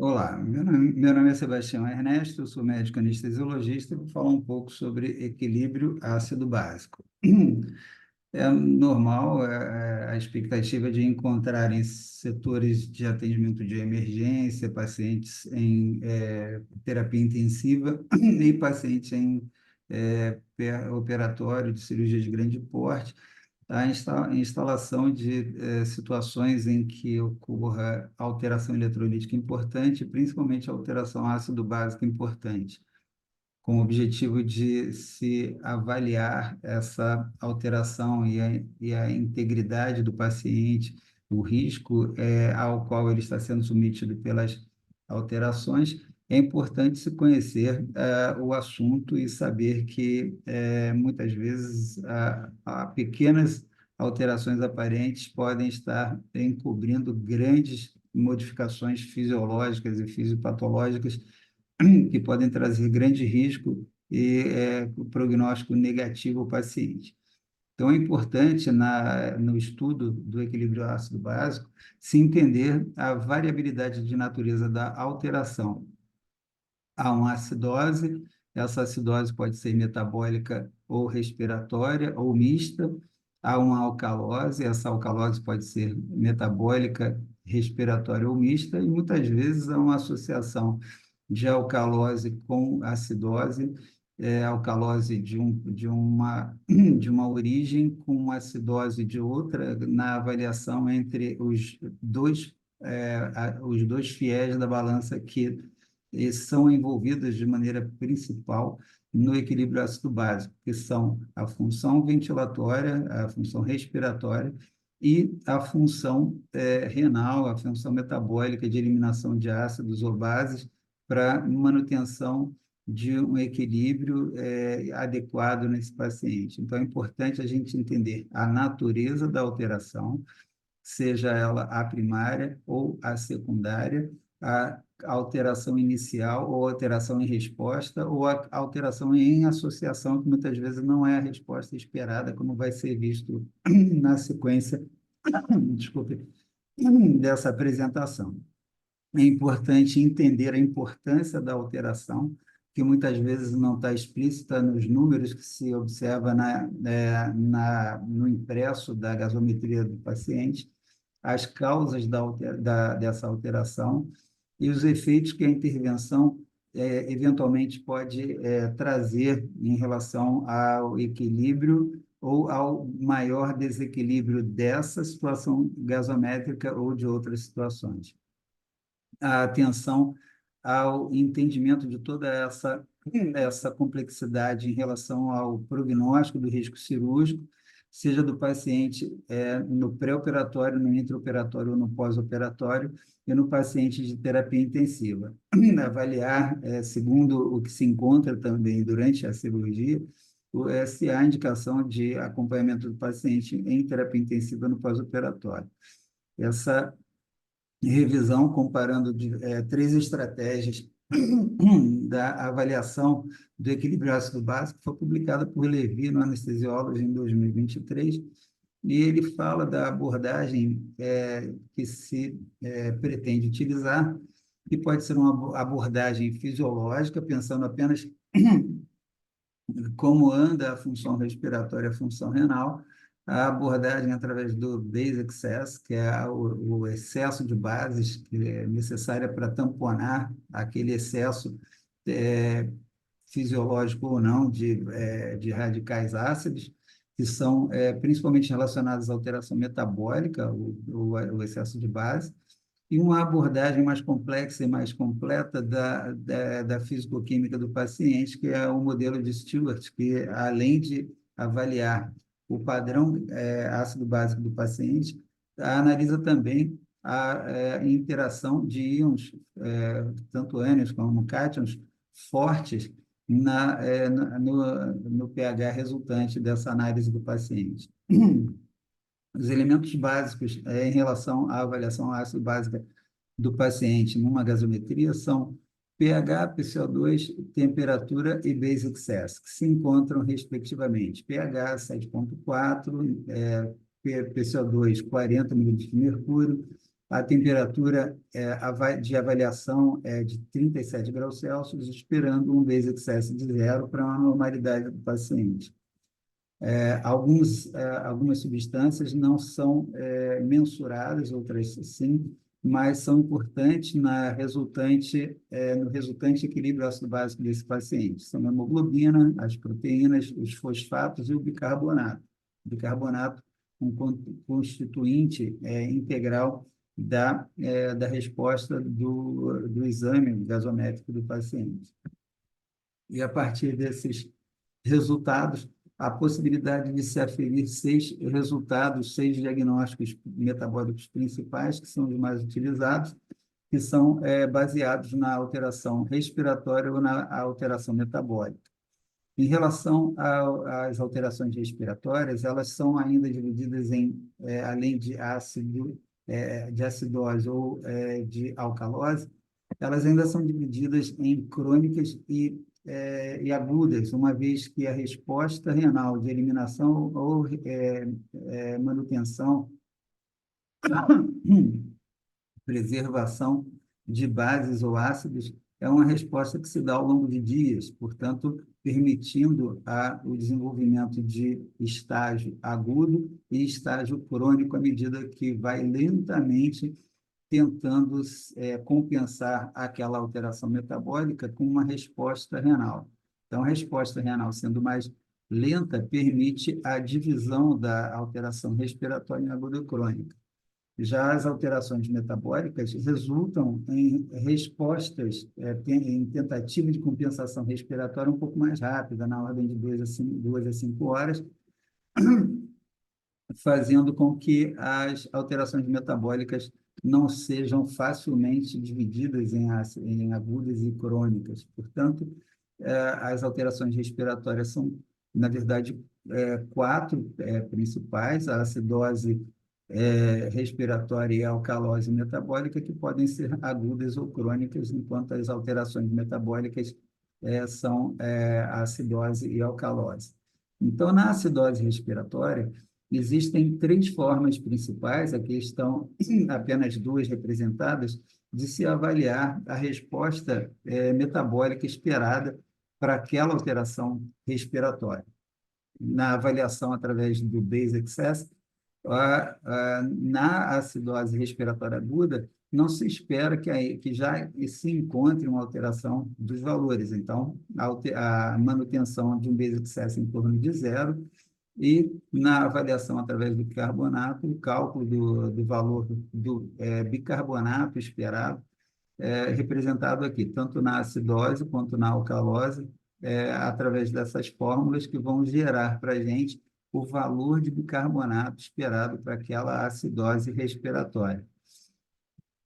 Olá, meu nome é Sebastião Ernesto, eu sou médico anestesiologista e vou falar um pouco sobre equilíbrio ácido básico. É normal a expectativa de encontrar em setores de atendimento de emergência, pacientes em terapia intensiva e pacientes em operatório de cirurgia de grande porte, a instalação de situações em que ocorra alteração eletrolítica importante, principalmente alteração ácido-básica importante, com o objetivo de se avaliar essa alteração e a integridade do paciente, o risco ao qual ele está sendo submetido pelas alterações. É importante se conhecer o assunto e saber que muitas vezes pequenas alterações aparentes podem estar encobrindo grandes modificações fisiológicas e fisiopatológicas que podem trazer grande risco e o prognóstico negativo ao paciente. Então, é importante, no estudo do equilíbrio ácido básico, se entender a variabilidade de natureza da alteração. Há uma acidose, essa acidose pode ser metabólica ou respiratória ou mista. Há uma alcalose, essa alcalose pode ser metabólica, respiratória ou mista, e muitas vezes há uma associação de alcalose com acidose, alcalose de uma origem com acidose de outra, na avaliação entre os dois fiéis da balança que são envolvidos de maneira principal no equilíbrio ácido básico, que são a função ventilatória, a função respiratória e a função renal, a função metabólica de eliminação de ácidos ou bases para manutenção de um equilíbrio adequado nesse paciente. Então, é importante a gente entender a natureza da alteração, seja ela a primária ou a secundária, a alteração inicial ou alteração em resposta, ou a alteração em associação, que muitas vezes não é a resposta esperada, como vai ser visto na sequência, desculpe, dessa apresentação. É importante entender a importância da alteração, que muitas vezes não está explícita nos números que se observa no impresso da gasometria do paciente, as causas dessa alteração e os efeitos que a intervenção eventualmente pode trazer em relação ao equilíbrio ou ao maior desequilíbrio dessa situação gasométrica ou de outras situações. A atenção ao entendimento de toda essa complexidade em relação ao prognóstico do risco cirúrgico, seja do paciente no pré-operatório, no intraoperatório ou no pós-operatório, e no paciente de terapia intensiva. Avaliar, segundo o que se encontra também durante a cirurgia, se há indicação de acompanhamento do paciente em terapia intensiva no pós-operatório. Essa revisão comparando três estratégias da avaliação do equilíbrio ácido básico foi publicada por Levy no Anesthesiology em 2023, e ele fala da abordagem que se pretende utilizar, que pode ser uma abordagem fisiológica, pensando apenas como anda a função respiratória e a função renal, a abordagem através do base excess, que é o excesso de bases que é necessária para tamponar aquele excesso fisiológico ou não de radicais ácidos, que são principalmente relacionados à alteração metabólica, o excesso de base, e uma abordagem mais complexa e mais completa da fisicoquímica do paciente, que é o modelo de Stewart, que, além de avaliar o padrão ácido básico do paciente, analisa também a interação de íons, tanto ânions como cátions, fortes no pH resultante dessa análise do paciente. Os elementos básicos em relação à avaliação ácido básica do paciente numa gasometria são pH, PCO2, temperatura e base excess, que se encontram respectivamente. pH 7,4, PCO2 40 milímetros de mercúrio, A temperatura de avaliação é de 37 graus Celsius, esperando um base excess de zero para uma normalidade do paciente. Algumas substâncias não são mensuradas, outras sim, mas são importantes no resultante equilíbrio ácido básico desse paciente. São a hemoglobina, as proteínas, os fosfatos e o bicarbonato. O bicarbonato, um constituinte integral da resposta do exame gasométrico do paciente. E a partir desses resultados, a possibilidade de se aferir seis diagnósticos metabólicos principais, que são os mais utilizados, que são baseados na alteração respiratória ou na alteração metabólica. Em relação às alterações respiratórias, elas são ainda divididas além de de acidose ou de alcalose, elas ainda são divididas em crônicas e agudas, uma vez que a resposta renal de eliminação ou manutenção, preservação de bases ou ácidos é uma resposta que se dá ao longo de dias, portanto, permitindo o desenvolvimento de estágio agudo e estágio crônico à medida que vai lentamente tentando compensar aquela alteração metabólica com uma resposta renal. Então, a resposta renal sendo mais lenta permite a divisão da alteração respiratória em aguda e crônica. Já as alterações metabólicas resultam em respostas, em tentativa de compensação respiratória um pouco mais rápida, na ordem de 2 a 5 horas, fazendo com que as alterações metabólicas não sejam facilmente divididas em agudas e crônicas. Portanto, as alterações respiratórias são, na verdade, quatro principais: a acidose respiratória e a alcalose metabólica, que podem ser agudas ou crônicas, enquanto as alterações metabólicas são a acidose e a alcalose. Então, na acidose respiratória, existem três formas principais, aqui estão apenas duas representadas, de se avaliar a resposta metabólica esperada para aquela alteração respiratória. Na avaliação através do base excess, na acidose respiratória aguda, não se espera que já se encontre uma alteração dos valores. Então, a manutenção de um base excess em torno de zero, e na avaliação através do bicarbonato, o cálculo do valor do bicarbonato esperado, representado aqui, tanto na acidose quanto na alcalose, através dessas fórmulas que vão gerar para a gente o valor de bicarbonato esperado para aquela acidose respiratória.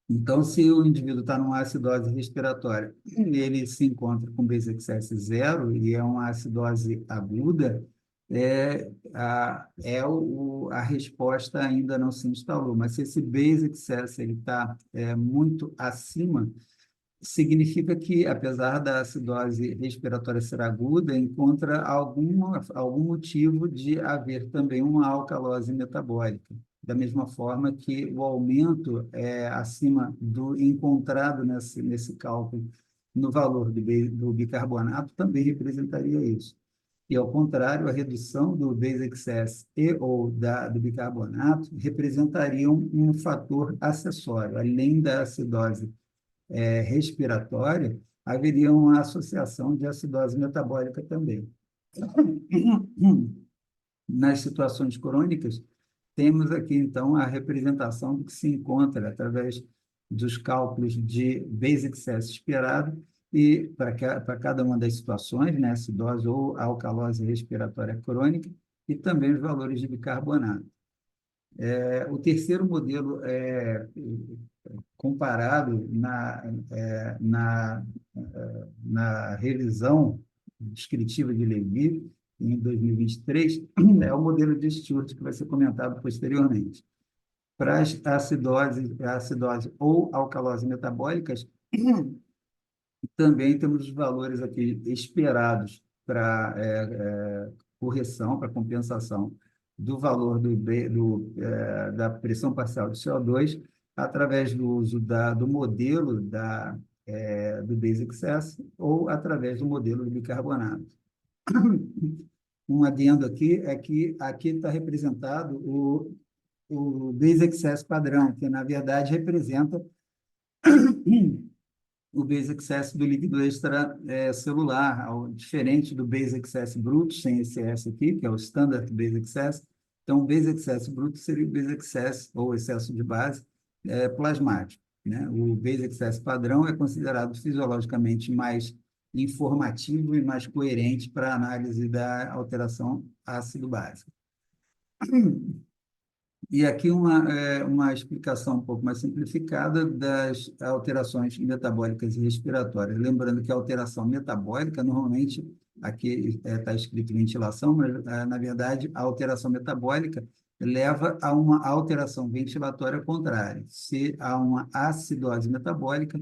Então, se o indivíduo está numa acidose respiratória, ele se encontra com base excess zero e é uma acidose aguda, a resposta ainda não se instalou. Mas se esse base excess está muito acima, significa que, apesar da acidose respiratória ser aguda, encontra algum motivo de haver também uma alcalose metabólica. Da mesma forma que o aumento acima do encontrado nesse cálculo no valor do bicarbonato também representaria isso. E, ao contrário, a redução do base excess ou do bicarbonato representariam um fator acessório, além da acidose respiratória, haveria uma associação de acidose metabólica também. Nas situações crônicas, temos aqui, então, a representação do que se encontra através dos cálculos de base excess esperado e para cada uma das situações, né, acidose ou alcalose respiratória crônica, e também os valores de bicarbonato. O terceiro modelo comparado na revisão descritiva de Levy, em 2023, é o modelo de Stewart, que vai ser comentado posteriormente. Para as acidose ou alcalose metabólicas, também temos os valores aqui esperados para correção, para compensação do valor da pressão parcial de CO2, através do uso do modelo do Base Excess ou através do modelo de bicarbonato. Um adendo aqui é que aqui está representado o Base Excess padrão, que na verdade representa o Base Excess do líquido extracelular, diferente do Base Excess bruto, sem esse S aqui, que é o Standard Base Excess. Então, o Base Excess bruto seria o Base Excess, ou excesso de base, plasmático, né? O Base Excess padrão é considerado fisiologicamente mais informativo e mais coerente para a análise da alteração ácido-base. E aqui uma explicação um pouco mais simplificada das alterações metabólicas e respiratórias. Lembrando que a alteração metabólica, normalmente, aqui está escrito ventilação, mas, na verdade, a alteração metabólica leva a uma alteração ventilatória contrária. Se há uma acidose metabólica,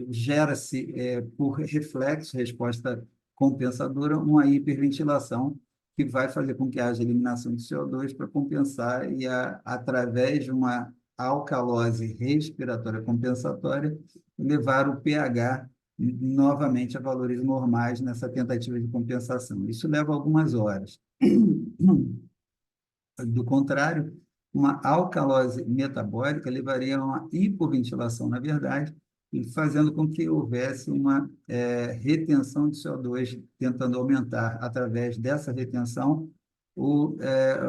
gera-se, por reflexo, resposta compensadora, uma hiperventilação, que vai fazer com que haja eliminação de CO2 para compensar e, através de uma alcalose respiratória compensatória, levar o pH novamente a valores normais nessa tentativa de compensação. Isso leva algumas horas. Do contrário, uma alcalose metabólica levaria a uma hipoventilação, na verdade, e fazendo com que houvesse uma retenção de CO2, tentando aumentar, através dessa retenção, o, é,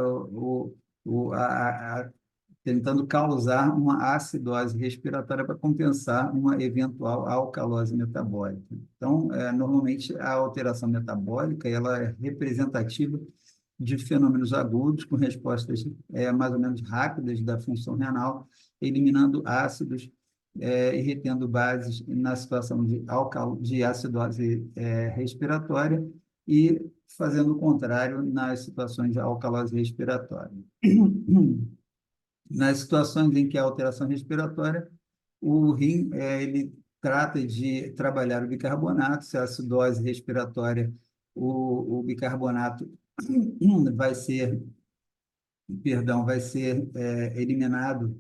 tentando causar uma acidose respiratória para compensar uma eventual alcalose metabólica. Então, normalmente, a alteração metabólica ela é representativa de fenômenos agudos, com respostas mais ou menos rápidas da função renal, eliminando ácidos e retendo bases na situação de acidose respiratória e fazendo o contrário nas situações de alcalose respiratória. Nas situações em que há alteração respiratória, o rim ele trata de trabalhar o bicarbonato, se a acidose respiratória, o bicarbonato vai ser, eliminado,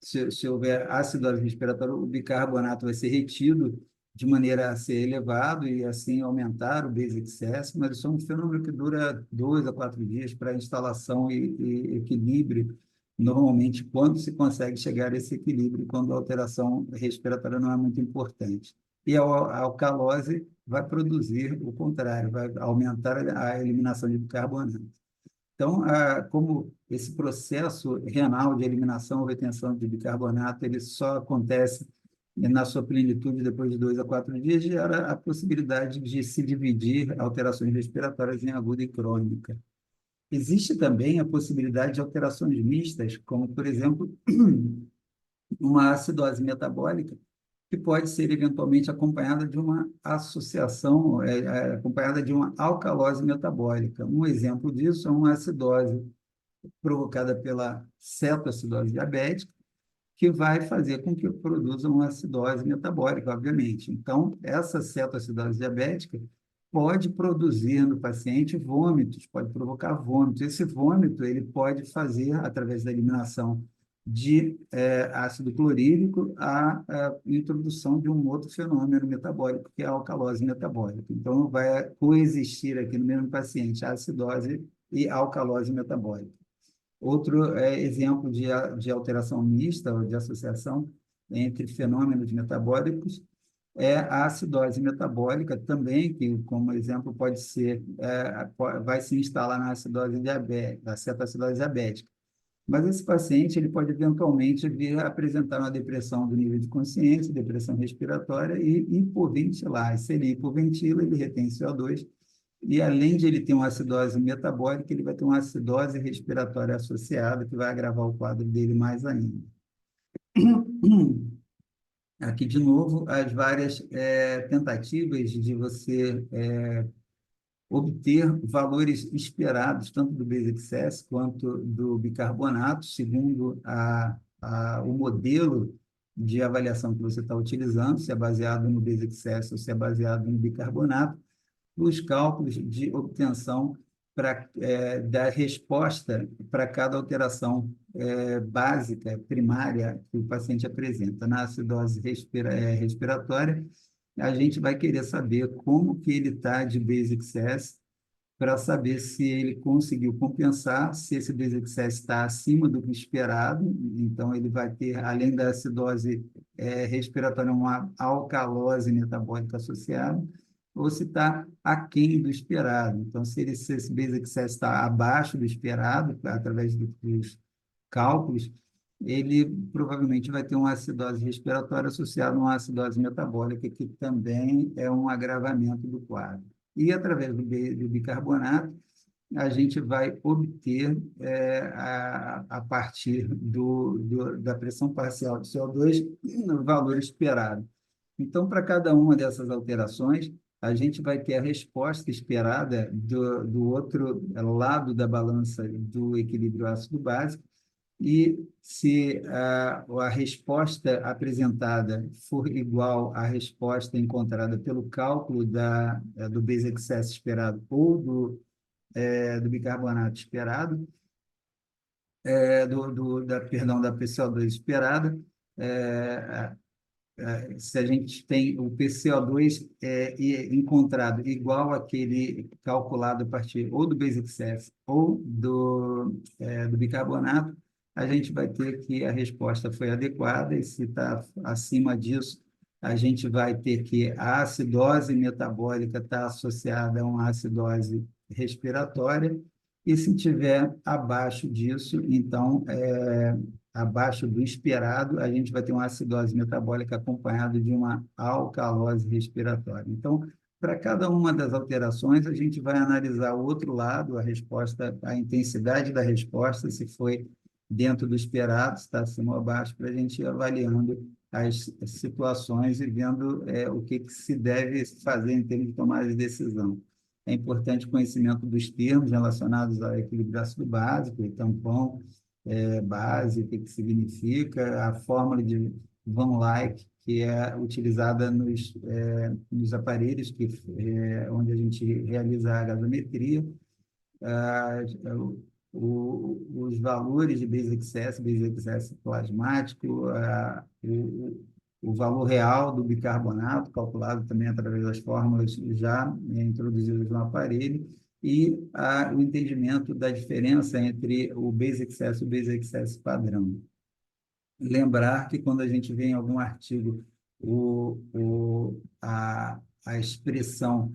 se houver acidose respiratória, o bicarbonato vai ser retido de maneira a ser elevado e assim aumentar o base excess, mas isso é um fenômeno que dura 2 a 4 dias para instalação e equilíbrio, normalmente quando se consegue chegar a esse equilíbrio, quando a alteração respiratória não é muito importante. E a alcalose vai produzir o contrário, vai aumentar a eliminação de bicarbonato. Então, como esse processo renal de eliminação ou retenção de bicarbonato, ele só acontece na sua plenitude depois de 2 a 4 dias, gera a possibilidade de se dividir alterações respiratórias em aguda e crônica. Existe também a possibilidade de alterações mistas, como, por exemplo, uma acidose metabólica, que pode ser eventualmente acompanhada de uma associação, acompanhada de uma alcalose metabólica. Um exemplo disso é uma acidose provocada pela cetoacidose diabética, que vai fazer com que produza uma acidose metabólica, obviamente. Então, essa cetoacidose diabética pode produzir no paciente vômitos, pode provocar vômitos. Esse vômito ele pode fazer, através da eliminação de ácido clorídrico, a introdução de um outro fenômeno metabólico, que é a alcalose metabólica. Então, vai coexistir aqui no mesmo paciente a acidose e a alcalose metabólica. Outro exemplo de alteração mista, ou de associação entre fenômenos metabólicos, é a acidose metabólica também, que, como exemplo, pode ser, vai se instalar na acidose diabética, na cetoacidose diabética. Mas esse paciente ele pode eventualmente vir a apresentar uma depressão do nível de consciência, depressão respiratória e hipoventilar. Se ele hipoventila, ele retém CO2, e além de ele ter uma acidose metabólica, ele vai ter uma acidose respiratória associada, que vai agravar o quadro dele mais ainda. Aqui, de novo, as várias tentativas de você obter valores esperados, tanto do base excess quanto do bicarbonato, segundo o modelo de avaliação que você está utilizando, se é baseado no base excess ou se é baseado no bicarbonato, os cálculos de obtenção para dar resposta para cada alteração básica, primária, que o paciente apresenta. Na acidose respiratória, a gente vai querer saber como que ele está de basic excess, para saber se ele conseguiu compensar, se esse basic excess está acima do que esperado, então ele vai ter, além da acidose respiratória, uma alcalose metabólica associada, ou se está aquém do esperado. Então, se esse basic excess está abaixo do esperado, através dos cálculos, ele provavelmente vai ter uma acidose respiratória associada a uma acidose metabólica, que também é um agravamento do quadro. E, através do bicarbonato, a gente vai obter, a partir da pressão parcial de CO2, o valor esperado. Então, para cada uma dessas alterações, a gente vai ter a resposta esperada do outro lado da balança do equilíbrio ácido-básico, e se a resposta apresentada for igual à resposta encontrada pelo cálculo do base excess esperado ou do bicarbonato esperado, perdão, da PCO2 esperada, é, se a gente tem o PCO2 encontrado igual àquele calculado a partir ou do basic excess ou do bicarbonato, a gente vai ter que a resposta foi adequada, e se está acima disso, a gente vai ter que a acidose metabólica está associada a uma acidose respiratória, e se tiver abaixo disso, então, abaixo do esperado, a gente vai ter uma acidose metabólica acompanhada de uma alcalose respiratória. Então, para cada uma das alterações, a gente vai analisar o outro lado, a resposta, a intensidade da resposta, se foi dentro do esperado, se está acima ou abaixo, para a gente ir avaliando as situações e vendo o que se deve fazer em termos de tomada de decisão. É importante o conhecimento dos termos relacionados ao equilíbrio ácido básico, o tampão, base, o que significa, a fórmula de Van Lyck, que é utilizada nos aparelhos onde a gente realiza a gasometria, ah, os valores de base excess plasmático, o valor real do bicarbonato, calculado também através das fórmulas já introduzidas no aparelho, e o entendimento da diferença entre o base excess e o base excess padrão. Lembrar que quando a gente vê em algum artigo a expressão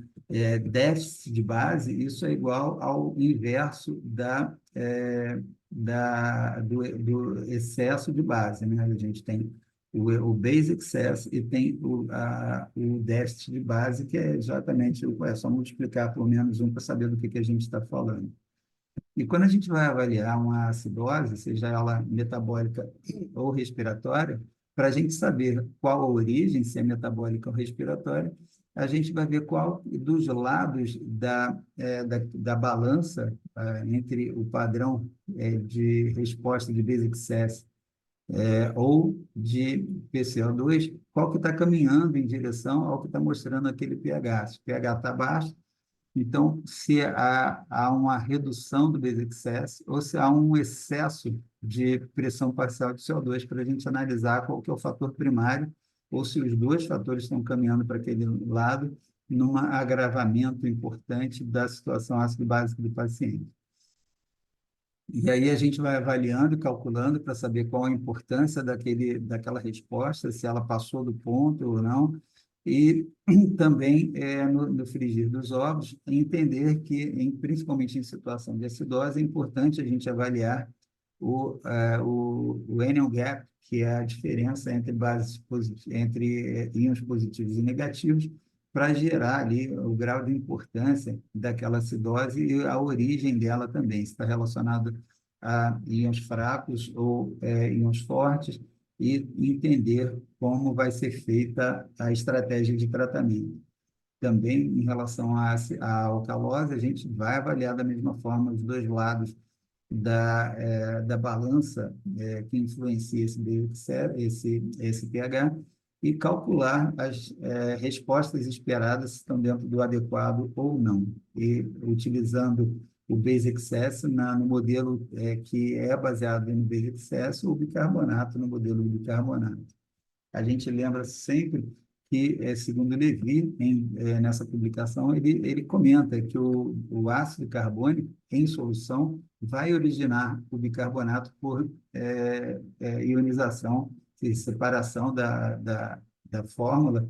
déficit de base, isso é igual ao inverso do excesso de base, né? A gente tem o base excess e tem o déficit de base, que é exatamente, é só multiplicar por menos um para saber do que a gente está falando. E quando a gente vai avaliar uma acidose, seja ela metabólica ou respiratória, para a gente saber qual a origem, se é metabólica ou respiratória, a gente vai ver qual dos lados da balança entre o padrão de resposta de basic excess ou de PCO2, qual que está caminhando em direção ao que está mostrando aquele pH. Se o pH está baixo, então, se há uma redução do basic excess ou se há um excesso de pressão parcial de CO2, para a gente analisar qual que é o fator primário, ou se os dois fatores estão caminhando para aquele lado, num agravamento importante da situação ácido-básica do paciente. E aí a gente vai avaliando e calculando para saber qual a importância daquela resposta, se ela passou do ponto ou não, e também, no frigir dos ovos, entender que, principalmente em situação de acidose, é importante a gente avaliar o anion gap, que é a diferença entre entre íons positivos e negativos, para gerar ali o grau de importância daquela acidose e a origem dela também, se está relacionado a íons fracos ou íons fortes, e entender como vai ser feita a estratégia de tratamento. Também, em relação à alcalose, a gente vai avaliar da mesma forma os dois lados da balança que influencia esse pH, e calcular as respostas esperadas se estão dentro do adequado ou não. E utilizando o base excess no modelo que é baseado no base excess, ou bicarbonato no modelo de bicarbonato. A gente lembra sempre que, segundo Levy, nessa publicação, ele comenta que o ácido carbônico, em solução, vai originar o bicarbonato por ionização e separação da fórmula,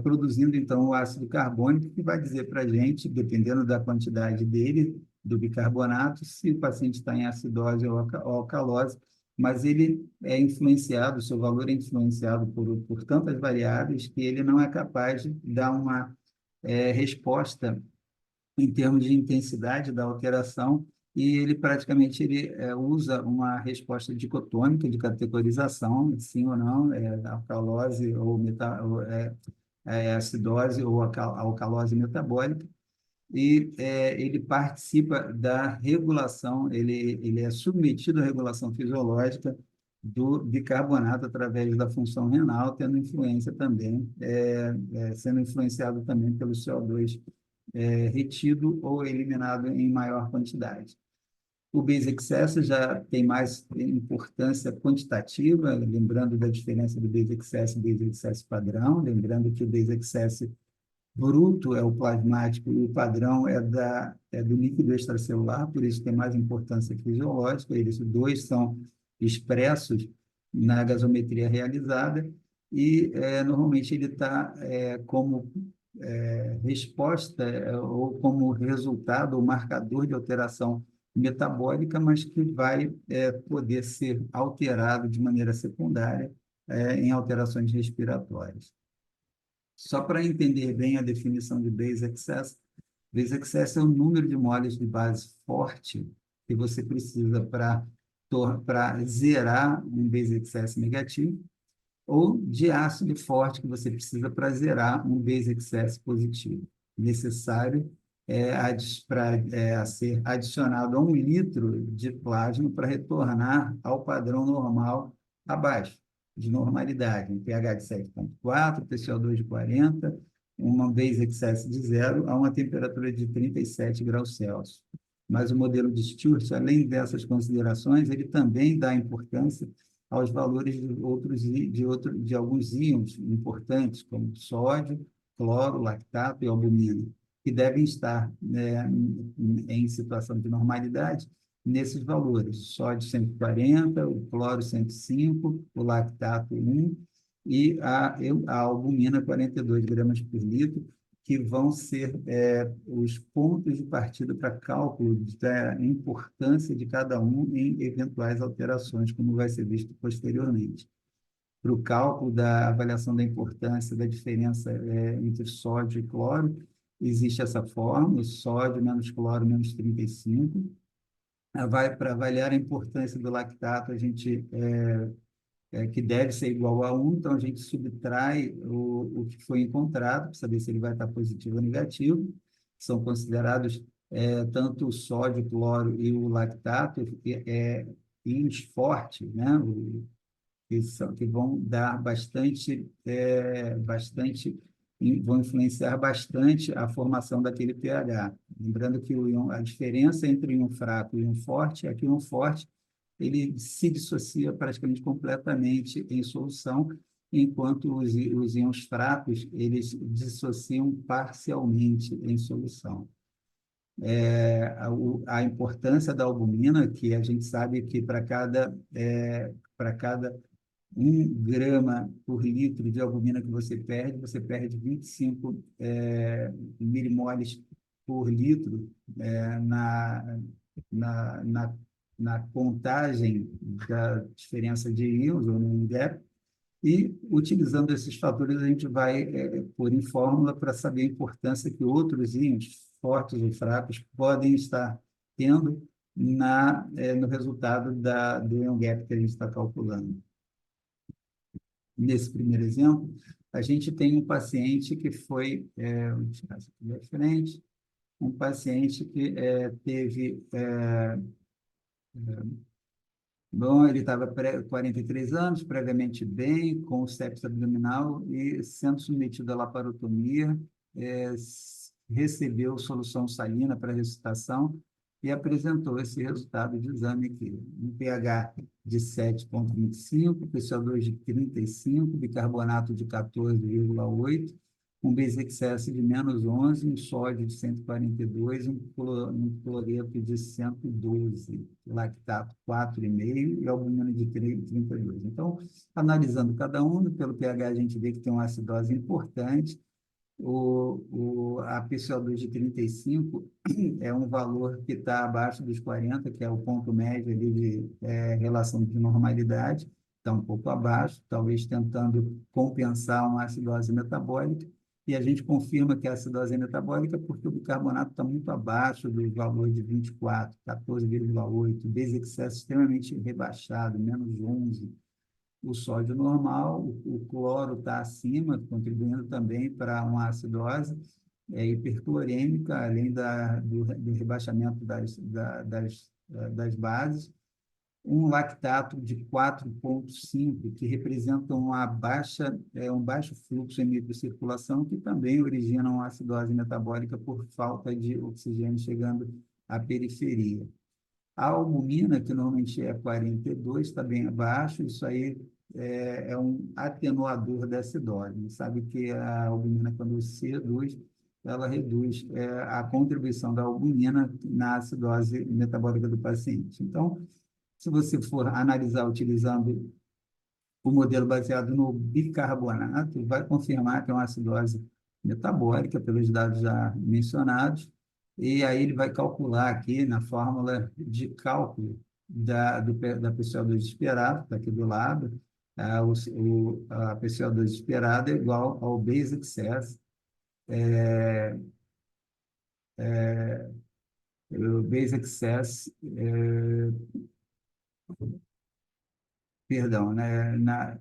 produzindo, então, o ácido carbônico, que vai dizer para a gente, dependendo da quantidade dele, do bicarbonato, se o paciente está em acidose ou alcalose, mas ele é influenciado, o seu valor é influenciado por tantas variáveis que ele não é capaz de dar uma resposta em termos de intensidade da alteração, e ele praticamente usa uma resposta dicotômica de categorização, sim ou não, alcalose ou, acidose ou alcalose metabólica, e ele participa da regulação, ele é submetido à regulação fisiológica do bicarbonato através da função renal, tendo influência também, sendo influenciado também pelo CO2 retido ou eliminado em maior quantidade. O base excess já tem mais importância quantitativa, lembrando da diferença do base excess e base excess padrão, lembrando que o base excess bruto é o plasmático e o padrão é do líquido extracelular, por isso tem mais importância fisiológica. Eles dois são expressos na gasometria realizada e, normalmente, ele está como resposta ou como resultado ou marcador de alteração metabólica, mas que vai poder ser alterado de maneira secundária em alterações respiratórias. Só para entender bem a definição de base excess é o número de moléculas de base forte que você precisa para zerar um base excess negativo, ou de ácido forte que você precisa para zerar um base excess positivo, necessário a ser adicionado a 1 litro de plasma para retornar ao padrão normal abaixo de normalidade, um pH de 7,4, PCO2 de 40, uma base excess de 0 a uma temperatura de 37 graus Celsius. Mas o modelo de Stewart, além dessas considerações, ele também dá importância aos valores de alguns íons importantes, como sódio, cloro, lactato e albumina, que devem estar em situação de normalidade nesses valores: sódio 140, o cloro 105, o lactato 1 e a albumina 42 gramas por litro, que vão ser os pontos de partida para cálculo da importância de cada um em eventuais alterações, como vai ser visto posteriormente. Para o cálculo da avaliação da importância da diferença entre sódio e cloro, existe essa fórmula: sódio menos cloro menos 35. Para avaliar a importância do lactato, a gente que deve ser igual a 1, então a gente subtrai o que foi encontrado, para saber se ele vai estar positivo ou negativo. São considerados tanto o sódio, o cloro e o lactato íons fortes, né? Que vão dar vão influenciar bastante a formação daquele pH. Lembrando que a diferença entre o íon fraco e o íon forte é que o íon forte ele se dissocia praticamente completamente em solução, enquanto os íons fracos eles dissociam parcialmente em solução. A importância da albumina, que a gente sabe que para cada 1 grama por litro de albumina que você perde 25 milimoles por litro na, na, na contagem da diferença de íons, ou no gap, e, utilizando esses fatores, a gente vai pôr em fórmula para saber a importância que outros íons, fortes ou fracos, podem estar tendo no resultado do ion gap que a gente está calculando. Nesse primeiro exemplo, a gente tem um paciente que foi, vou tirar isso aqui da frente, um paciente que teve, bom, ele estava 43 anos, previamente bem, com sepsis abdominal e sendo submetido à laparotomia, recebeu solução salina para ressuscitação e apresentou esse resultado de exame aqui. Um pH de 7,25, PCO2 de 35, bicarbonato de 14,8, um base excess de -11, um sódio de 142, um cloreto de 112, lactato 4,5 e albumina de 32. Então, analisando cada um, pelo pH a gente vê que tem uma acidose importante. A PCO2 de 35 é um valor que está abaixo dos 40, que é o ponto médio ali de relação de normalidade, está um pouco abaixo, talvez tentando compensar uma acidose metabólica, e a gente confirma que é acidose metabólica porque o bicarbonato está muito abaixo do valor de 24, 14,8, base excess extremamente rebaixado, -11, o sódio normal, o cloro está acima, contribuindo também para uma acidose hiperclorêmica, além do rebaixamento das bases, um lactato de 4,5, que representa um baixo fluxo em microcirculação, que também origina uma acidose metabólica por falta de oxigênio chegando à periferia. A albumina, que normalmente é 42, está bem abaixo, isso aí é um atenuador da acidose. A gente sabe que a albumina, quando se reduz, ela reduz a contribuição da albumina na acidose metabólica do paciente. Então, se você for analisar utilizando o modelo baseado no bicarbonato, vai confirmar que é uma acidose metabólica, pelos dados já mencionados, e aí ele vai calcular aqui na fórmula de cálculo da PCO2 esperado, está aqui do lado, a PCO2 esperada é igual ao base excess, o base excess, perdão, né,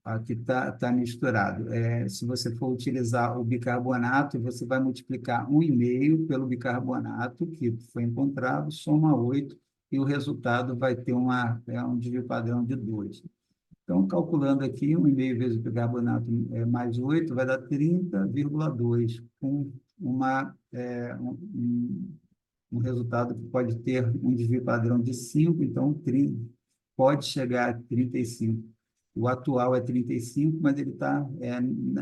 aqui está misturado. Se você for utilizar o bicarbonato, você vai multiplicar 1,5 pelo bicarbonato que foi encontrado, soma 8, e o resultado vai ter um desvio padrão de 2. Então, calculando aqui, 1,5 vezes o bicarbonato mais 8, vai dar 30,2, com um resultado que pode ter um desvio padrão de 5, então 30, pode chegar a 35. O atual é 35, mas ele está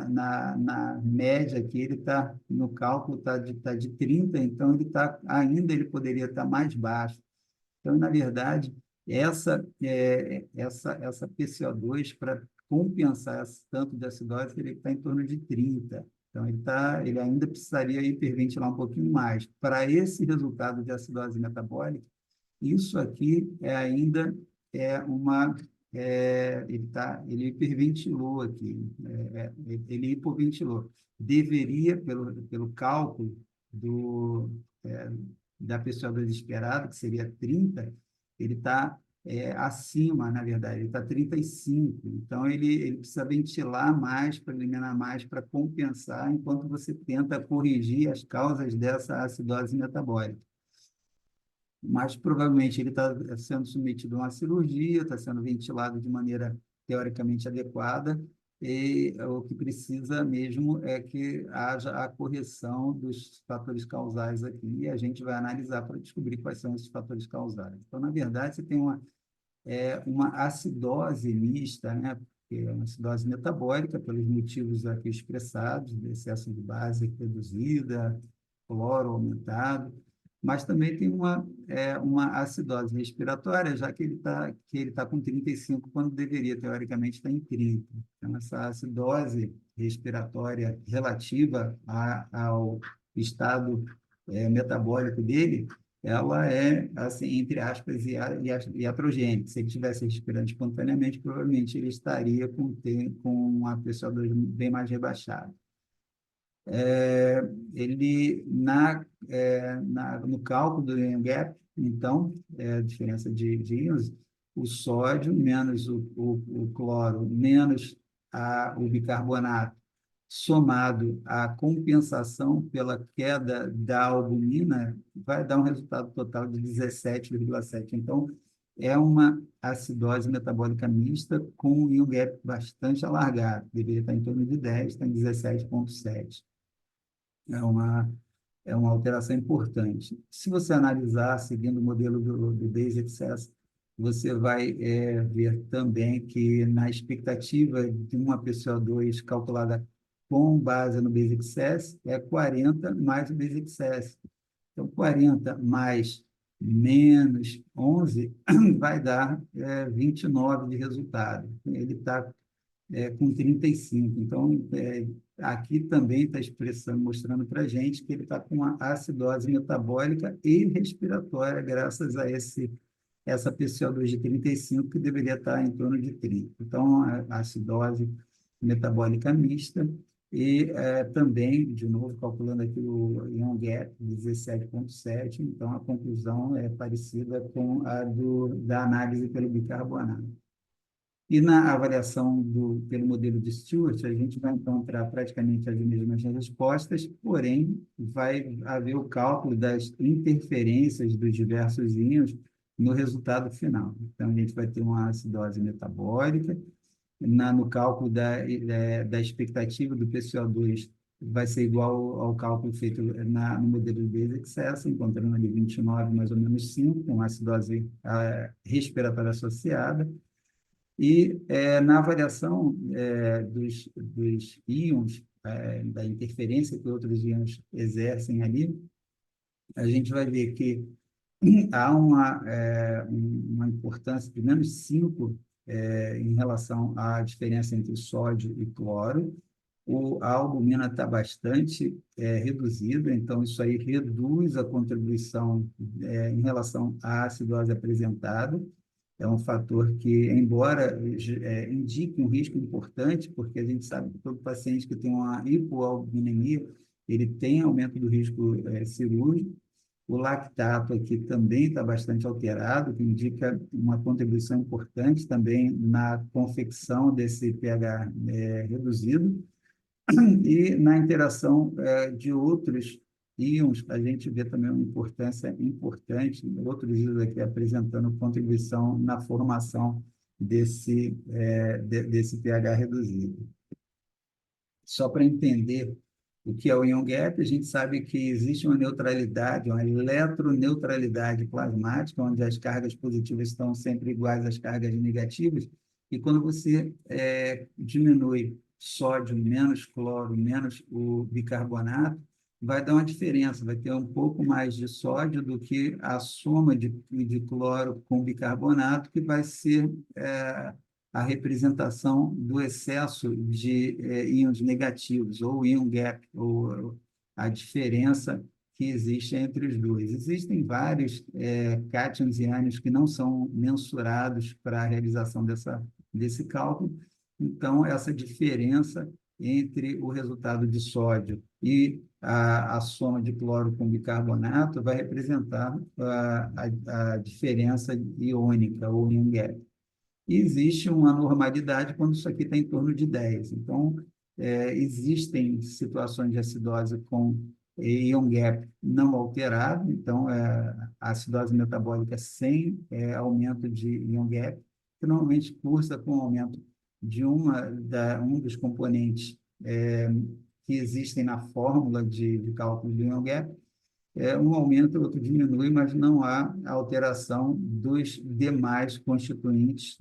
na média aqui, ele está no cálculo tá de 30, então ele poderia estar mais baixo. Então, na verdade, essa PCO2, para compensar esse tanto de acidose, ele está em torno de 30. Então, ele ainda precisaria hiperventilar um pouquinho mais. Para esse resultado de acidose metabólica, isso aqui ainda é uma. Ele hiperventilou aqui, ele hipoventilou. Deveria, pelo cálculo é, da pessoa desesperada, que seria 30, ele está acima, na verdade, ele está 35. Então, ele precisa ventilar mais, para eliminar mais, para compensar, enquanto você tenta corrigir as causas dessa acidose metabólica. Mas provavelmente ele está sendo submetido a uma cirurgia, está sendo ventilado de maneira teoricamente adequada, e o que precisa mesmo é que haja a correção dos fatores causais aqui, e a gente vai analisar para descobrir quais são esses fatores causais. Então, na verdade, você tem uma acidose mista, né? Que é uma acidose metabólica, pelos motivos aqui expressados, de excesso de base reduzida, cloro aumentado, mas também tem uma acidose respiratória, já que ele tá com 35, quando deveria, teoricamente, estar em 30. Então, essa acidose respiratória relativa ao estado metabólico dele, ela é, assim, entre aspas, iatrogênica. Se ele estivesse respirando espontaneamente, provavelmente ele estaria com uma PCO2 bem mais rebaixada. No cálculo do ion gap, então, a diferença de íons, o sódio menos o cloro menos o bicarbonato, somado à compensação pela queda da albumina, vai dar um resultado total de 17,7. Então, é uma acidose metabólica mista com um ion gap bastante alargado. Deveria estar em torno de 10, está em 17,7. É uma é uma alteração importante. Se você analisar, seguindo o modelo do Base Excess, você vai ver também que na expectativa de uma PCO2 calculada com base no Base Excess, é 40 mais o Base Excess. Então, 40 mais menos 11 vai dar 29 de resultado. Ele está com 35. Então, aqui também está expressando, mostrando para a gente que ele está com uma acidose metabólica e respiratória, graças a essa PCO2 de 35, que deveria estar em torno de 30. Então, a acidose metabólica mista e também, de novo, calculando aqui o Ion Gap, 17,7, então a conclusão é parecida com a da análise pelo bicarbonato. E na avaliação pelo modelo de Stewart, a gente vai encontrar praticamente as mesmas respostas, porém, vai haver o cálculo das interferências dos diversos íons no resultado final. Então, a gente vai ter uma acidose metabólica, no cálculo da expectativa do PCO2 vai ser igual ao cálculo feito no modelo de Base Excess, encontrando ali 29 mais ou menos 5, com acidose respiratória associada. E na avaliação dos íons, da interferência que outros íons exercem ali, a gente vai ver que há uma importância de menos 5 em relação à diferença entre sódio e cloro. A albumina está bastante reduzida, então isso aí reduz a contribuição em relação à acidose apresentada. É um fator que, embora indique um risco importante, porque a gente sabe que todo paciente que tem uma hipoalbuminemia, ele tem aumento do risco cirúrgico. O lactato aqui também está bastante alterado, que indica uma contribuição importante também na confecção desse pH reduzido. E na interação de outros íons, a gente vê também uma importância importante, outros íons aqui apresentando contribuição na formação desse pH reduzido. Só para entender o que é o ion gap, a gente sabe que existe uma neutralidade, uma eletroneutralidade plasmática, onde as cargas positivas estão sempre iguais às cargas negativas, e quando você diminui sódio menos cloro menos o bicarbonato, vai dar uma diferença, vai ter um pouco mais de sódio do que a soma de cloro com bicarbonato, que vai ser a representação do excesso de íons negativos, ou ion gap, ou a diferença que existe entre os dois. Existem vários cátions e ânions que não são mensurados para a realização desse cálculo, então, essa diferença entre o resultado de sódio e a soma de cloro com bicarbonato vai representar a diferença iônica, ou ion gap. E existe uma normalidade quando isso aqui está em torno de 10. Então, existem situações de acidose com ion gap não alterado, então, a acidose metabólica sem aumento de ion gap, que normalmente cursa com aumento de um dos componentes que existem na fórmula de cálculo do ion gap, um aumenta, o outro diminui, mas não há alteração dos demais constituintes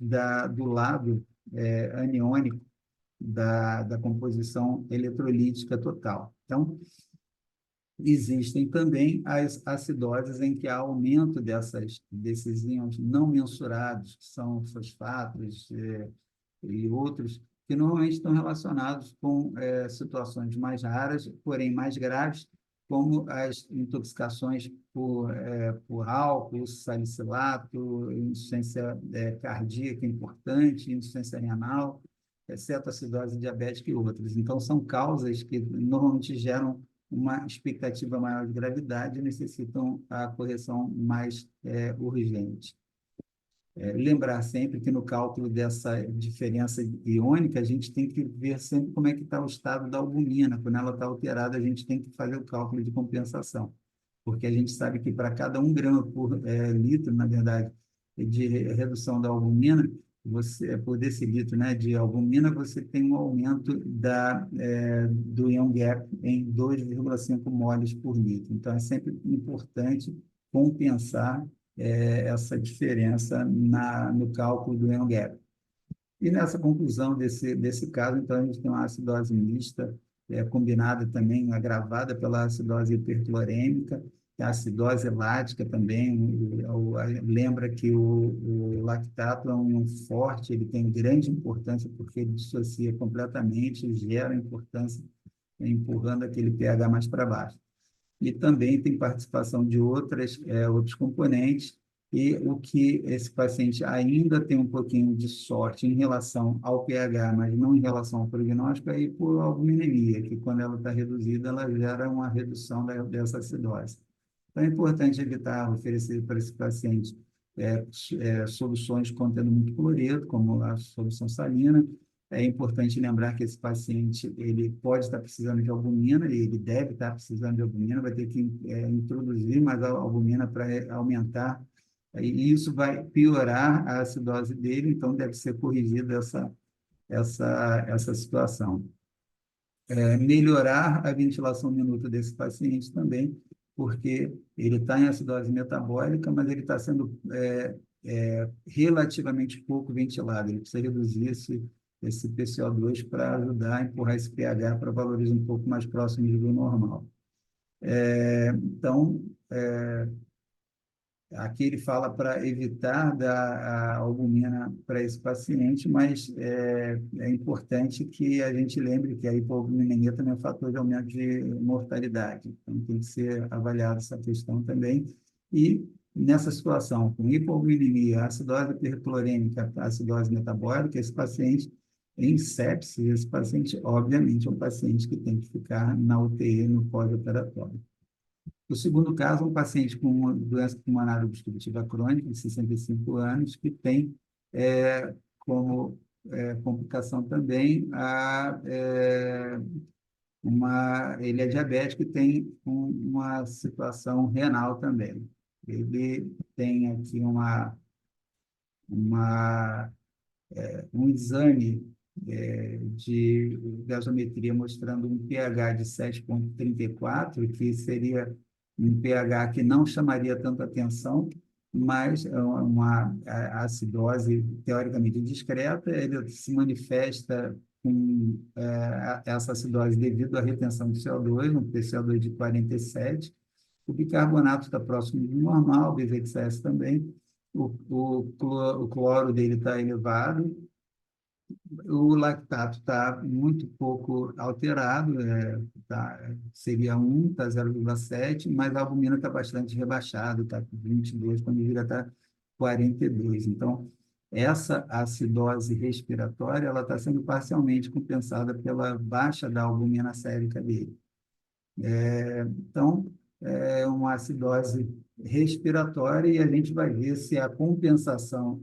do lado aniônico da composição eletrolítica total. Então, existem também as acidoses em que há aumento desses íons não mensurados, que são fosfatos e outros, que normalmente estão relacionados com situações mais raras, porém mais graves, como as intoxicações por álcool, salicilato, insuficiência cardíaca importante, insuficiência renal, cetoacidose diabética e outras. Então, são causas que normalmente geram uma expectativa maior de gravidade e necessitam a correção mais urgente. Lembrar sempre que no cálculo dessa diferença iônica, a gente tem que ver sempre como é que está o estado da albumina. Quando ela está alterada, a gente tem que fazer o cálculo de compensação, porque a gente sabe que para cada 1 grama por litro, na verdade, de redução da albumina, por decilitro, né, de albumina, você tem um aumento do ion gap em 2,5 moles por litro. Então, é sempre importante compensar essa diferença no cálculo do ion gap. E nessa conclusão desse caso, então, a gente tem uma acidose mista, combinada também, agravada pela acidose hiperclorêmica, a acidose lática também. Lembra que o lactato é um forte, ele tem grande importância porque ele dissocia completamente, gera importância, empurrando aquele pH mais para baixo. E também tem participação de outros componentes, e o que esse paciente ainda tem um pouquinho de sorte em relação ao pH, mas não em relação ao prognóstico, é hipoalbuminemia, que quando ela está reduzida, ela gera uma redução dessa acidose. Então, é importante evitar oferecer para esse paciente soluções contendo muito cloreto, como a solução salina. É importante lembrar que esse paciente ele pode estar precisando de albumina, e ele deve estar precisando de albumina, vai ter que introduzir mais a albumina para aumentar, e isso vai piorar a acidose dele, então deve ser corrigida essa situação. Melhorar a ventilação minuta desse paciente também, porque ele está em acidose metabólica, mas ele está sendo relativamente pouco ventilado. Ele precisa reduzir esse PCO2 para ajudar a empurrar esse pH para valores um pouco mais próximos do normal. Então, aqui ele fala para evitar dar a albumina para esse paciente, mas é importante que a gente lembre que a hipoalbuminemia também é um fator de aumento de mortalidade. Então, tem que ser avaliada essa questão também. E, nessa situação, com hipoalbuminemia, acidose hiperclorêmica, acidose metabólica, esse paciente em sepsis, esse paciente, obviamente, é um paciente que tem que ficar na UTI no pós-operatório. O segundo caso é um paciente com uma doença pulmonar obstrutiva crônica, de 65 anos, que tem como complicação também ele é diabético e tem uma situação renal também. Ele tem aqui um exame de gasometria mostrando um pH de 7,34, que seria um pH que não chamaria tanta atenção, mas é uma acidose teoricamente discreta. Ele se manifesta com essa acidose devido à retenção de CO2, um PCO2 de 47. O bicarbonato está próximo do normal, o BV-XS também. O cloro dele está elevado, o lactato está muito pouco alterado, seria 1, está 0,7, mas a albumina está bastante rebaixada, está 22, quando devia estar 42. Então, essa acidose respiratória ela está sendo parcialmente compensada pela baixa da albumina sérica dele. Então, é uma acidose respiratória, e a gente vai ver se a compensação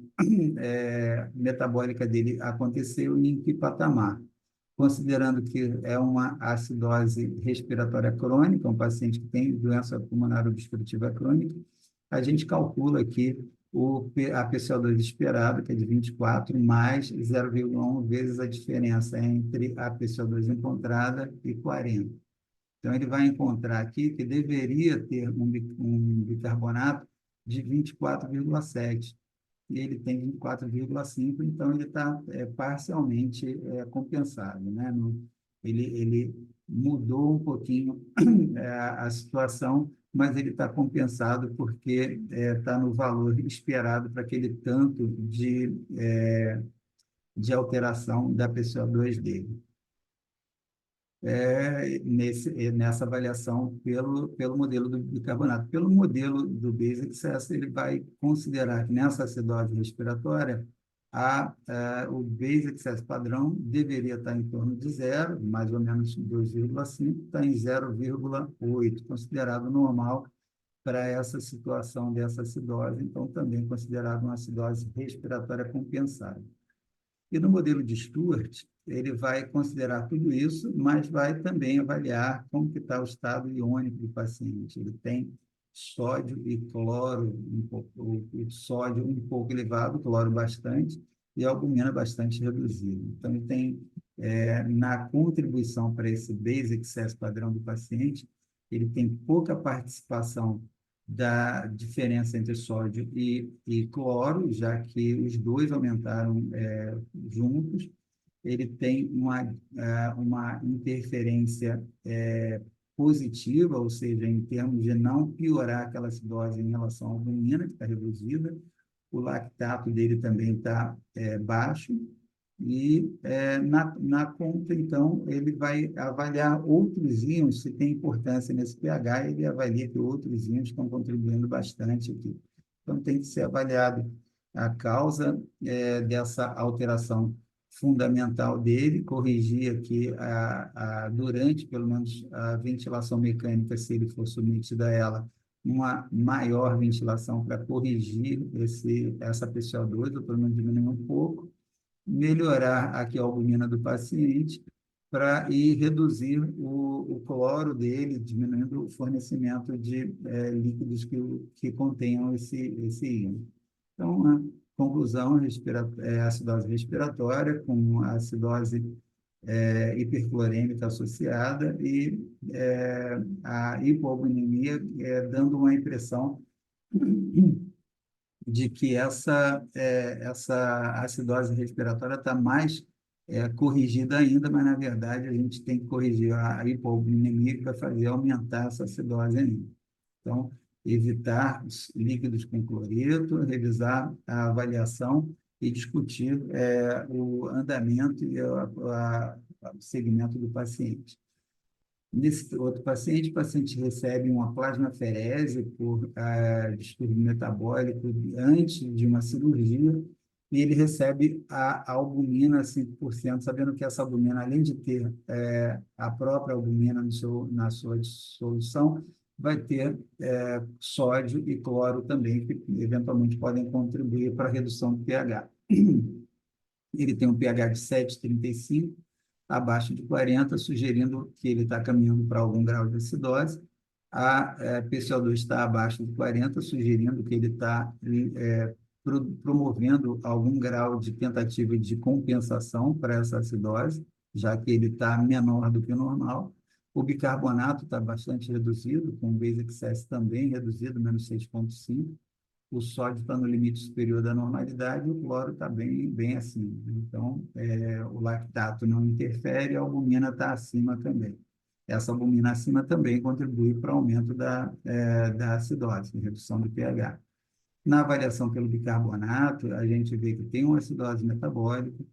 metabólica dele aconteceu e em que patamar. Considerando que é uma acidose respiratória crônica, um paciente que tem doença pulmonar obstrutiva crônica, a gente calcula aqui a PCO2 esperado, que é de 24, mais 0,1 vezes a diferença entre a PCO2 encontrada e 40. Então, ele vai encontrar aqui que deveria ter um bicarbonato de 24,7, e ele tem 24,5, então ele está parcialmente compensado, né? Ele mudou um pouquinho a situação, mas ele está compensado porque está no valor esperado para aquele tanto de alteração da PCO2 dele. Nessa avaliação pelo modelo do bicarbonato. Pelo modelo do Basic Access, ele vai considerar que nessa acidose respiratória, o Basic Access padrão deveria estar em torno de 0, mais ou menos 2,5, está em 0,8, considerado normal para essa situação dessa acidose, então também considerado uma acidose respiratória compensada. E no modelo de Stuart, ele vai considerar tudo isso, mas vai também avaliar como que está o estado iônico do paciente. Ele tem sódio e cloro, o sódio um pouco elevado, o cloro bastante, e a albumina bastante reduzida. Então, ele tem, na contribuição para esse base excess padrão do paciente, ele tem pouca participação da diferença entre sódio e cloro, já que os dois aumentaram juntos. Ele tem uma interferência positiva, ou seja, em termos de não piorar aquela acidose em relação à albumina, que está reduzida. O lactato dele também está baixo. E na conta, então, ele vai avaliar outros íons, se tem importância nesse pH, ele avalia que outros íons estão contribuindo bastante aqui. Então, tem que ser avaliado a causa dessa alteração fundamental dele, corrigir aqui durante, pelo menos, a ventilação mecânica, se ele for submetido a ela, uma maior ventilação para corrigir essa PCO2, ou pelo menos diminuir um pouco, melhorar aqui a albumina do paciente para ir reduzir o cloro dele, diminuindo o fornecimento de líquidos que contenham esse íon. Então, a conclusão, acidose respiratória com acidose hiperclorêmica associada e a hipoalbuminemia dando uma impressão de que essa acidose respiratória está mais corrigida ainda, mas, na verdade, a gente tem que corrigir a hipoalbuminemia que vai fazer aumentar essa acidose ainda. Então, evitar os líquidos com cloreto, revisar a avaliação e discutir o andamento e o segmento do paciente. Nesse outro paciente, o paciente recebe uma plasmaferese por distúrbio metabólico antes de uma cirurgia e ele recebe a albumina 5%, sabendo que essa albumina, além de ter a própria albumina na sua dissolução, vai ter sódio e cloro também, que eventualmente podem contribuir para a redução do pH. Ele tem um pH de 7,35, abaixo de 40, sugerindo que ele está caminhando para algum grau de acidose. A PCO2 está abaixo de 40, sugerindo que ele está promovendo algum grau de tentativa de compensação para essa acidose, já que ele está menor do que o normal. O bicarbonato está bastante reduzido, com o base excess também reduzido, menos 6,5. O sódio está no limite superior da normalidade, o cloro está bem acima. Então, o lactato não interfere, a albumina está acima também. Essa albumina acima também contribui para o aumento da acidose, redução do pH. Na avaliação pelo bicarbonato, a gente vê que tem uma acidose metabólica.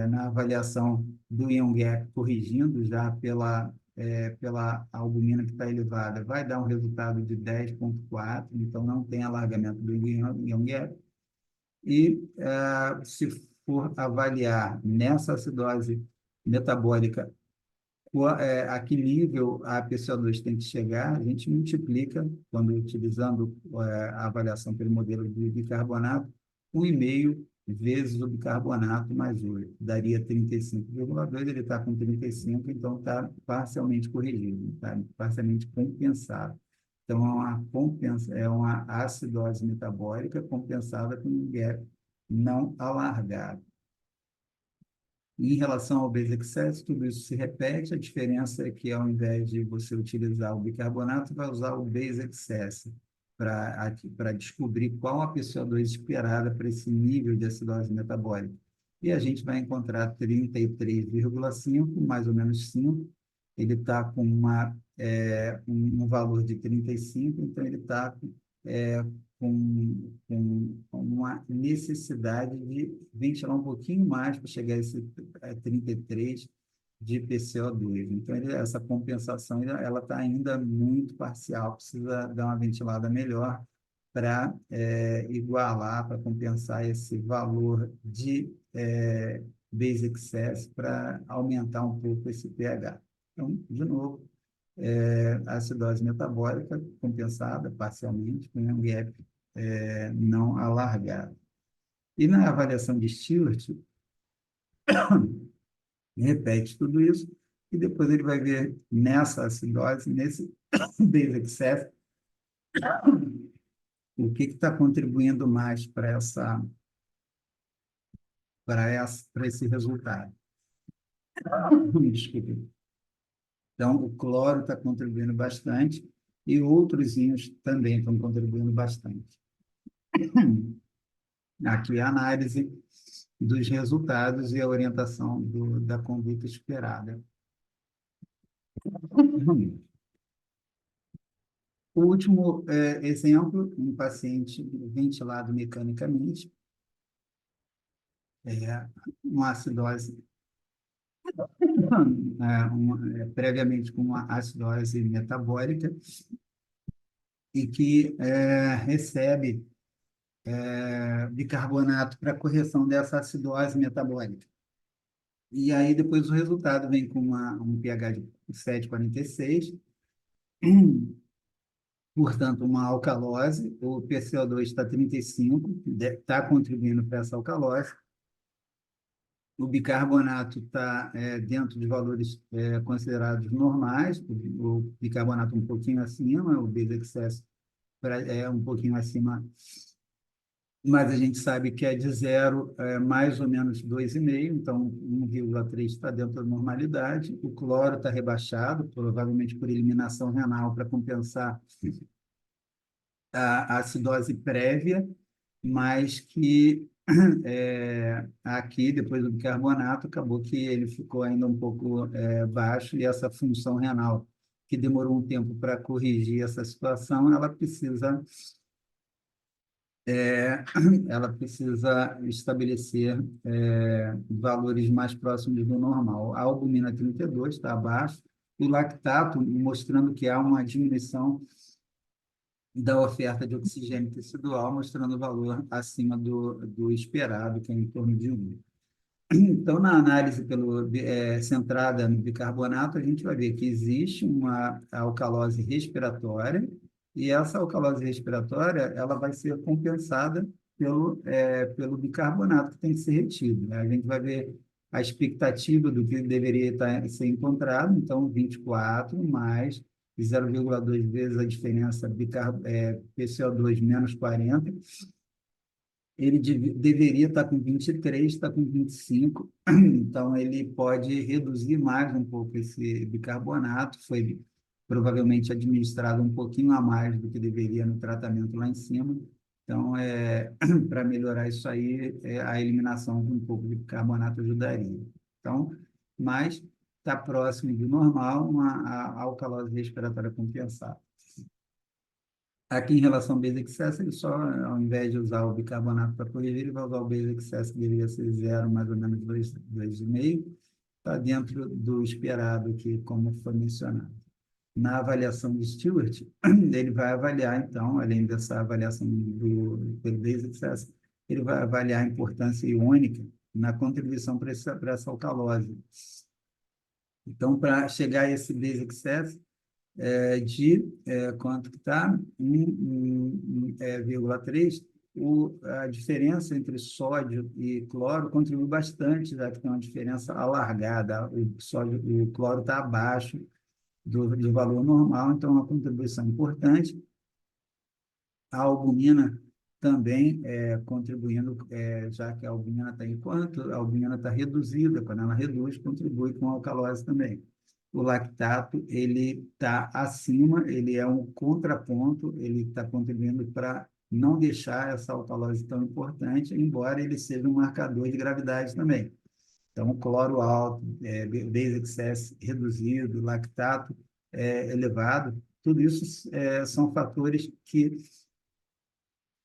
Na avaliação do ion gap, corrigindo já pela albumina que está elevada, vai dar um resultado de 10,4, então não tem alargamento do ion gap. E se for avaliar nessa acidose metabólica a que nível a PCO2 tem que chegar, a gente multiplica, quando utilizando a avaliação pelo modelo de bicarbonato, 1,5 vezes o bicarbonato mais 8, daria 35,2, ele está com 35, então está parcialmente corrigido, tá? Parcialmente compensado. Então, é uma acidose metabólica compensada com um gap não alargado. Em relação ao base excess, tudo isso se repete, a diferença é que, ao invés de você utilizar o bicarbonato, vai usar o base excess para descobrir qual a PCO2 esperada para esse nível de acidose metabólica. E a gente vai encontrar 33,5, mais ou menos 5. Ele está com um valor de 35, então ele está com uma necessidade de ventilar um pouquinho mais para chegar a esse 33 de PCO2. Então, essa compensação ela está ainda muito parcial, precisa dar uma ventilada melhor para igualar, para compensar esse valor de base excess, para aumentar um pouco esse pH. Então, de novo, a acidose metabólica compensada parcialmente com um gap não alargado. E na avaliação de Stewart, repete tudo isso, e depois ele vai ver nessa acidose, nesse base excess, o que está contribuindo mais para para esse resultado. Desculpe. Então, o cloro está contribuindo bastante e outros íons também estão contribuindo bastante. Aqui a análise dos resultados e a orientação da conduta esperada. O último exemplo, um paciente ventilado mecanicamente, uma acidose, previamente com uma acidose metabólica, e que recebe bicarbonato para correção dessa acidose metabólica. E aí, depois, o resultado vem com um pH de 7,46, portanto, uma alcalose, o PCO2 está 35, está contribuindo para essa alcalose. O bicarbonato está dentro de valores considerados normais, o bicarbonato um pouquinho acima, o base excess é um pouquinho acima, mas a gente sabe que é de 0 mais ou menos 2,5, então 1,3 está dentro da normalidade. O cloro está rebaixado, provavelmente por eliminação renal para compensar a acidose prévia, mas que aqui, depois do bicarbonato, acabou que ele ficou ainda um pouco baixo, e essa função renal, que demorou um tempo para corrigir essa situação, ela precisa estabelecer valores mais próximos do normal. A albumina 32 está abaixo, o lactato mostrando que há uma diminuição da oferta de oxigênio tecidual, mostrando o valor acima do esperado, que é em torno de 1. Então, na análise centrada no bicarbonato, a gente vai ver que existe uma alcalose respiratória, e essa alcalose respiratória ela vai ser compensada pelo bicarbonato que tem que ser retido, né? A gente vai ver a expectativa do que deveria ser encontrado, então 24 mais 0,2 vezes a diferença PCO2 menos 40, ele deveria estar com 23, está com 25, então ele pode reduzir mais um pouco esse bicarbonato, foi provavelmente administrado um pouquinho a mais do que deveria no tratamento lá em cima, então para melhorar isso aí, a eliminação de um pouco de bicarbonato ajudaria. Então, mas está próximo do normal, a alcalose respiratória compensada. Aqui, em relação ao basic excess, ele só, ao invés de usar o bicarbonato para corrigir, ele vai usar o basic excess, que deveria ser 0, mais ou menos 2,5. Está dentro do esperado aqui, como foi mencionado. Na avaliação de Stewart, ele vai avaliar, então, além dessa avaliação pelo basic excess, ele vai avaliar a importância iônica na contribuição para essa alcalose. Então, para chegar a esse basic excess, quanto que está? 1,3. A diferença entre sódio e cloro contribui bastante, já que tem uma diferença alargada. O cloro está abaixo do valor normal, então é uma contribuição importante. A albumina também contribuindo, já que a albumina está enquanto a albumina está reduzida, quando ela reduz, contribui com a alcalose também. O lactato ele está acima, ele é um contraponto, ele está contribuindo para não deixar essa alcalose tão importante, embora ele seja um marcador de gravidade também. Então, o cloro alto, base excess reduzido, lactato elevado, tudo isso são fatores que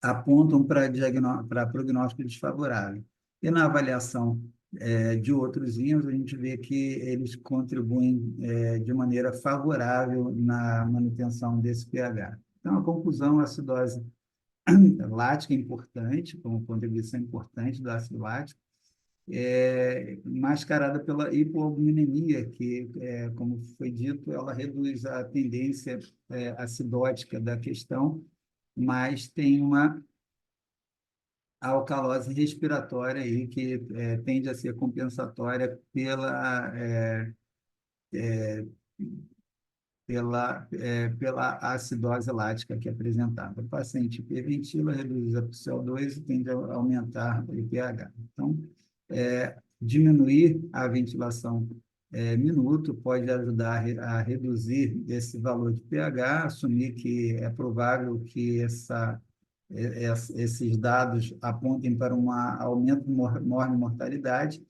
apontam para prognóstico desfavorável. E na avaliação de outros íons, a gente vê que eles contribuem de maneira favorável na manutenção desse pH. Então, a conclusão, a acidose lática é importante, como contribuição importante do ácido lático, mascarada pela hipoalbuminemia, que, como foi dito, ela reduz a tendência acidótica da questão, mas tem uma alcalose respiratória aí que tende a ser compensatória pela acidose lática que é apresentada. O paciente hiperventila, reduz a CO2 e tende a aumentar o pH. Então, Diminuir a ventilação minuto pode ajudar a reduzir esse valor de pH, assumir que é provável que esses dados apontem para um aumento de enorme mortalidade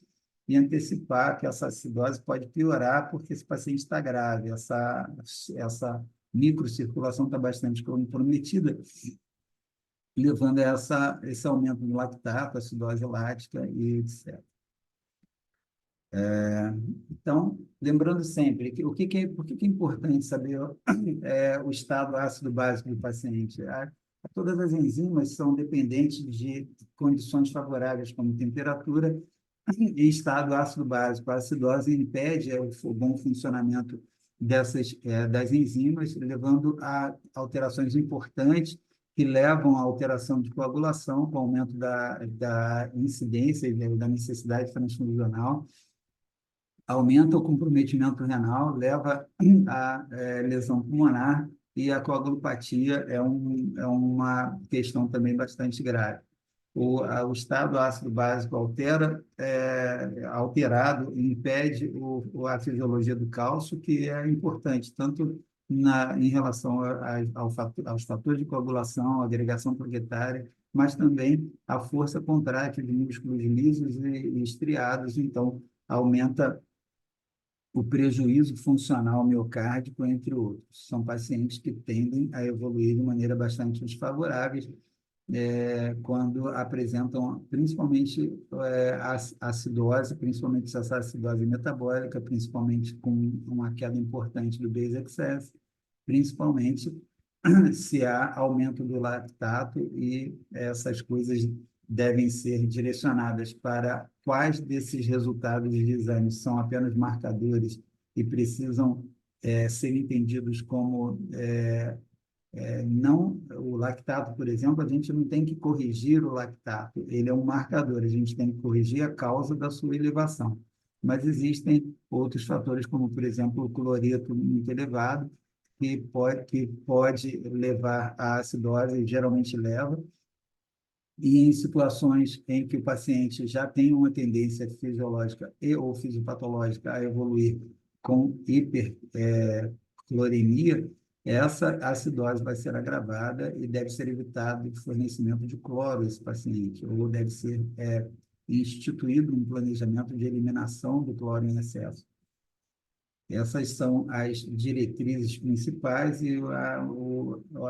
e antecipar que essa acidose pode piorar porque esse paciente está grave, essa microcirculação está bastante comprometida, levando a esse aumento do lactato, acidose lática e etc. Então, lembrando sempre, por que é importante saber o estado ácido básico do paciente? Todas as enzimas são dependentes de condições favoráveis, como temperatura e estado ácido básico. A acidose impede o bom funcionamento das enzimas, levando a alterações importantes que levam à alteração de coagulação, com o aumento da incidência e da necessidade transfusional, aumenta o comprometimento renal, leva à lesão pulmonar e a coagulopatia é uma questão também bastante grave. O estado ácido básico alterado impede a fisiologia do cálcio, que é importante, tanto em relação aos fatores de coagulação, agregação plaquetária, mas também a força contrátil de músculos lisos e estriados, então aumenta o prejuízo funcional miocárdico, entre outros. São pacientes que tendem a evoluir de maneira bastante desfavorável quando apresentam principalmente acidose, principalmente essa acidose metabólica, principalmente com uma queda importante do base excess, principalmente se há aumento do lactato, e essas coisas devem ser direcionadas para quais desses resultados de exame são apenas marcadores e precisam ser entendidos como não o lactato, por exemplo, a gente não tem que corrigir o lactato, ele é um marcador, a gente tem que corrigir a causa da sua elevação. Mas existem outros fatores, como, por exemplo, o cloreto muito elevado, que pode levar à acidose, geralmente leva, e em situações em que o paciente já tem uma tendência fisiológica ou fisiopatológica a evoluir com hipercloremia, essa acidose vai ser agravada e deve ser evitado o fornecimento de cloro a esse paciente, ou deve ser instituído um planejamento de eliminação do cloro em excesso. Essas são as diretrizes principais e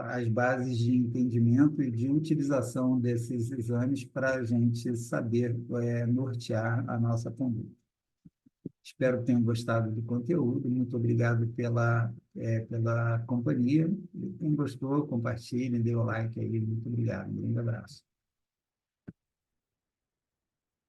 as bases de entendimento e de utilização desses exames para a gente saber nortear a nossa conduta. Espero que tenham gostado do conteúdo. Muito obrigado pela companhia. Quem gostou, compartilhe, dê o like aí. Muito obrigado. Um grande abraço.